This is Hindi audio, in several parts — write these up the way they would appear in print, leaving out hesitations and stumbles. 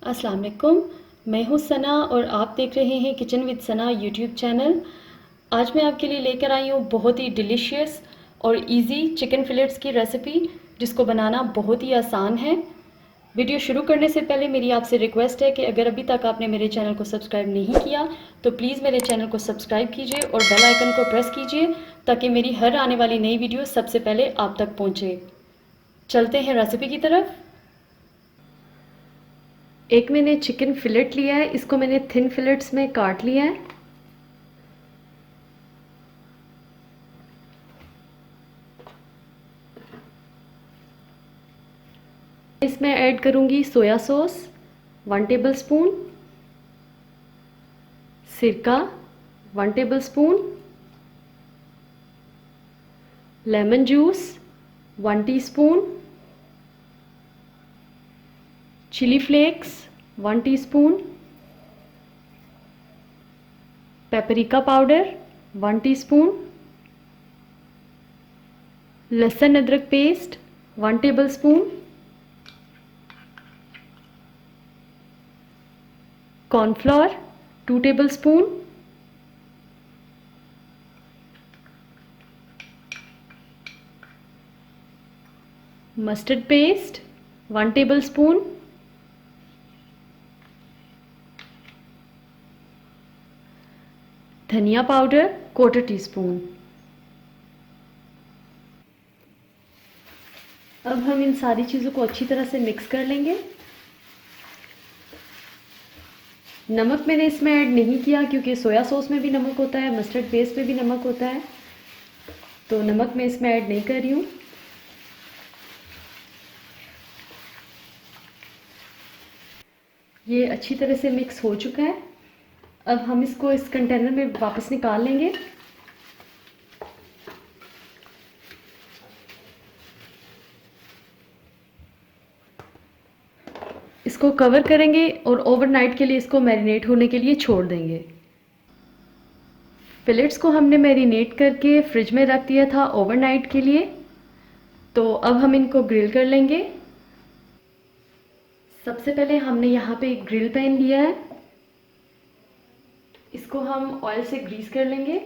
अस्सलाम वालेकुम। मैं हूँ सना और आप देख रहे हैं kitchen with Sana YouTube channel. आज मैं आपके लिए लेकर आई हूँ बहुत ही डिलीशियस और इजी चिकन फिलेट्स की रेसिपी, जिसको बनाना बहुत ही आसान है। वीडियो शुरू करने से पहले मेरी आपसे रिक्वेस्ट है कि अगर अभी तक आपने मेरे चैनल को सब्सक्राइब नहीं किया तो प्लीज़ मेरे चैनल को सब्सक्राइब कीजिए और बेल आइकन को प्रेस कीजिए ताकि मेरी हर आने वाली नई वीडियो सबसे पहले आप तक पहुँचे। चलते हैं रेसिपी की तरफ। एक मैंने चिकन फिलेट लिया है, इसको मैंने थिन फिलेट्स में काट लिया है। इसमें ऐड करूंगी सोया सॉस 1 टेबलस्पून, सिरका 1 tablespoon, lemon juice 1 teaspoon, chilli flakes 1 teaspoon, paprika powder 1 teaspoon, लहसुन अदरक paste 1 tablespoon, cornflour 2 tablespoon, mustard paste 1 tablespoon, धनिया पाउडर 1/4 टीस्पून। अब हम इन सारी चीज़ों को अच्छी तरह से मिक्स कर लेंगे। नमक मैंने इसमें ऐड नहीं किया क्योंकि सोया सॉस में भी नमक होता है, मस्टर्ड पेस्ट में भी नमक होता है, तो नमक मैं इसमें ऐड नहीं कर रही हूँ। ये अच्छी तरह से मिक्स हो चुका है। अब हम इसको इस कंटेनर में वापस निकाल लेंगे। इसको कवर करेंगे और ओवरनाइट के लिए इसको मैरिनेट होने के लिए छोड़ देंगे। फिलेट्स को हमने मैरिनेट करके फ्रिज में रख दिया था ओवरनाइट के लिए, तो अब हम इनको ग्रिल कर लेंगे। सबसे पहले हमने यहाँ पे एक ग्रिल पैन लिया है, इसको हम ऑयल से ग्रीस कर लेंगे।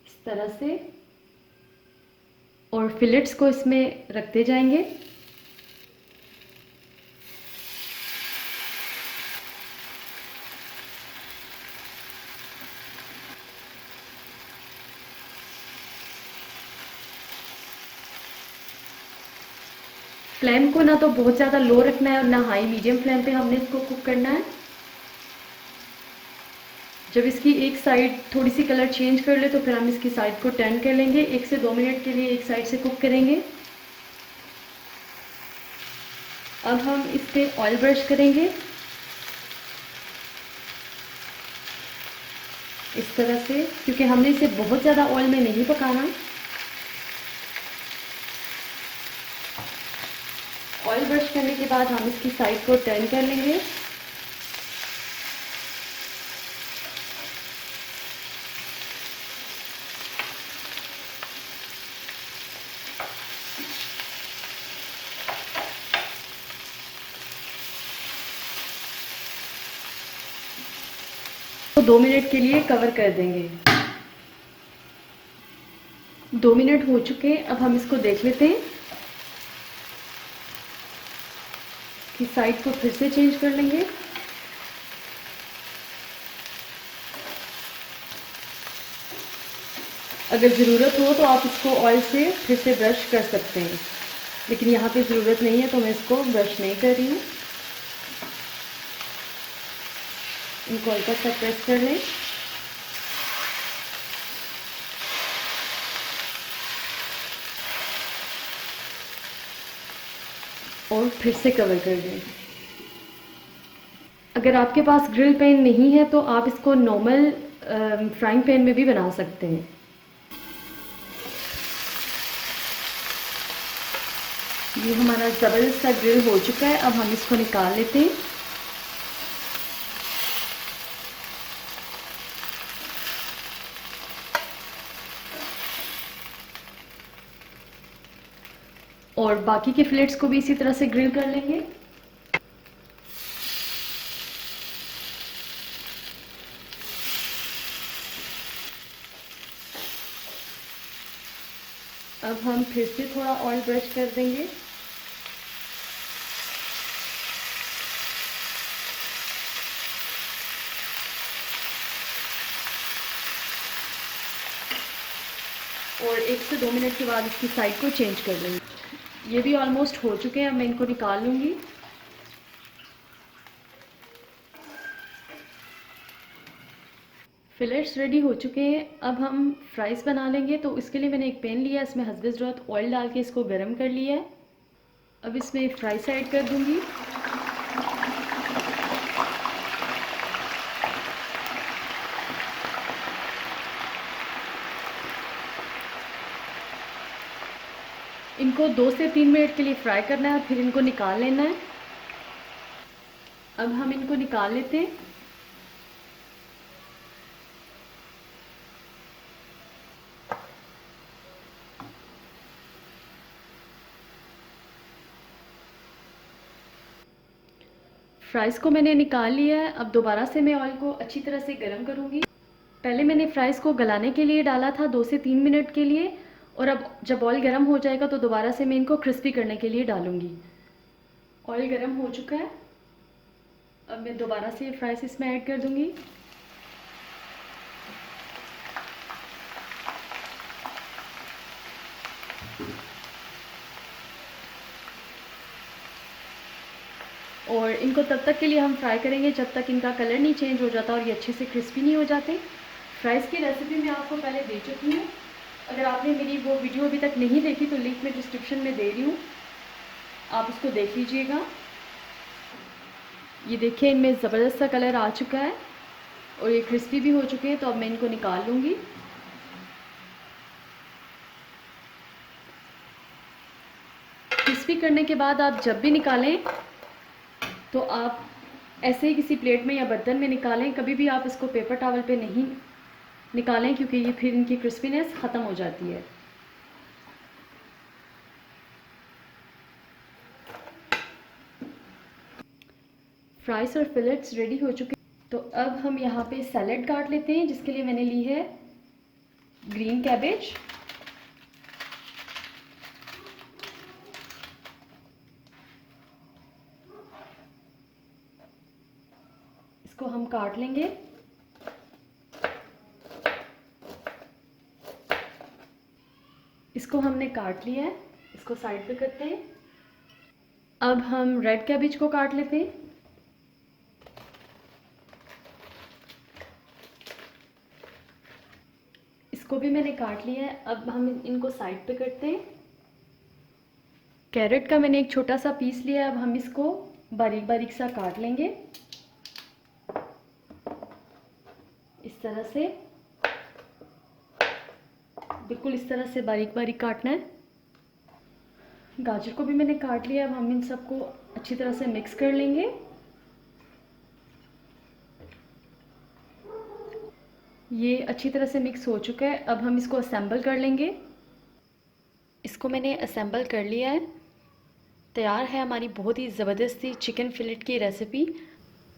इस तरह से, और फिलेट्स को इसमें रखते जाएंगे। फ्लेम को ना तो बहुत ज़्यादा लो रखना है और ना हाई, मीडियम फ्लेम पे हमने इसको कुक करना है। जब इसकी एक साइड थोड़ी सी कलर चेंज कर ले तो फिर हम इसकी साइड को टर्न कर लेंगे। 1 से 2 मिनट के लिए एक साइड से कुक करेंगे। अब हम इस पे ऑयल ब्रश करेंगे इस तरह से, क्योंकि हमने इसे बहुत ज़्यादा ऑयल में नहीं पकाना। ऑयल ब्रश करने के बाद हम इसकी साइड को टर्न कर लेंगे। तो 2 मिनट के लिए कवर कर देंगे। 2 मिनट हो चुके हैं। अब हम इसको देख लेते हैं कि साइड को फिर से चेंज कर लेंगे। अगर ज़रूरत हो तो आप इसको ऑयल से फिर से ब्रश कर सकते हैं, लेकिन यहाँ पे ज़रूरत नहीं है तो मैं इसको ब्रश नहीं कर रही हूँ। इनको हल्का सा प्रेस कर लें। और फिर से कवर कर दें। अगर आपके पास ग्रिल पैन नहीं है तो आप इसको नॉर्मल फ्राइंग पैन में भी बना सकते हैं। ये हमारा ज़बरदस्त सा ग्रिल हो चुका है। अब हम इसको निकाल लेते हैं। और बाकी के फिलेट्स को भी इसी तरह से ग्रिल कर लेंगे। अब हम फिर से थोड़ा ऑयल ब्रश कर देंगे। और 1 से 2 मिनट के बाद इसकी साइड को चेंज कर लेंगे। ये भी ऑलमोस्ट हो चुके हैं, अब मैं इनको निकाल लूँगी। फिलेट्स रेडी हो चुके हैं। अब हम फ्राइज़ बना लेंगे। तो इसके लिए मैंने एक पैन लिया, इसमें हसबे ज़रूरत ऑयल डाल के इसको गर्म कर लिया है। अब इसमें फ्राइज़ ऐड कर दूँगी। इनको 2 से 3 मिनट के लिए फ्राई करना है, फिर इनको निकाल लेना है। अब हम इनको निकाल लेते हैं। फ्राइज़ को मैंने निकाल लिया है। अब दोबारा से मैं ऑयल को अच्छी तरह से गर्म करूँगी। पहले मैंने फ्राइज़ को गलाने के लिए डाला था 2 से 3 मिनट के लिए, और अब जब ऑयल गर्म हो जाएगा तो दोबारा से मैं इनको क्रिस्पी करने के लिए डालूँगी। ऑयल गर्म हो चुका है। अब मैं दोबारा से फ्राइज़ इसमें ऐड कर दूँगी। और इनको तब तक के लिए हम फ्राई करेंगे जब तक इनका कलर नहीं चेंज हो जाता और ये अच्छे से क्रिस्पी नहीं हो जाते। फ्राइज़ की रेसिपी मैं आपको पहले दे चुकी हूँ। अगर आपने मेरी वो वीडियो अभी तक नहीं देखी तो लिंक मैं डिस्क्रिप्शन में दे रही हूँ, आप उसको देख लीजिएगा। ये देखिए, इनमें ज़बरदस्त सा कलर आ चुका है और ये क्रिस्पी भी हो चुके हैं। तो अब मैं इनको निकाल लूँगी। क्रिस्पी करने के बाद आप जब भी निकालें तो आप ऐसे ही किसी प्लेट में या बर्तन में निकालें। कभी भी आप इसको पेपर टॉवल पे नहीं निकालें, क्योंकि ये फिर इनकी क्रिस्पीनेस ख़त्म हो जाती है। फ्राइज़ और फिलेट्स रेडी हो चुके हैं। तो अब हम यहाँ पे सैलेड काट लेते हैं, जिसके लिए मैंने ली है ग्रीन कैबेज। इसको हम काट लेंगे। इसको हमने काट लिया है, इसको साइड पे करते हैं। अब हम रेड कैबेज को काट लेते हैं। इसको भी मैंने काट लिया है। अब हम इनको साइड पे करते हैं। कैरेट का मैंने एक छोटा सा पीस लिया है। अब हम इसको बारीक बारीक सा काट लेंगे, इस तरह से, बिल्कुल इस तरह से बारीक बारीक काटना है। गाजर को भी मैंने काट लिया। अब हम इन सबको अच्छी तरह से मिक्स कर लेंगे। ये अच्छी तरह से मिक्स हो चुका है। अब हम इसको असेंबल कर लेंगे। इसको मैंने असेंबल कर लिया है। तैयार है हमारी बहुत ही ज़बरदस्त सी चिकन फिलेट की रेसिपी।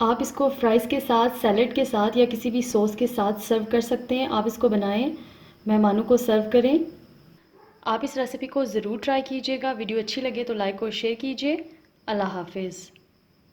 आप इसको फ्राइज़ के साथ, सैलेड के साथ या किसी भी सॉस के साथ सर्व कर सकते हैं। आप इसको बनाएं, मेहमानों को सर्व करें। आप इस रेसिपी को ज़रूर ट्राई कीजिएगा। वीडियो अच्छी लगे तो लाइक और शेयर कीजिए। अल्लाह हाफिज़।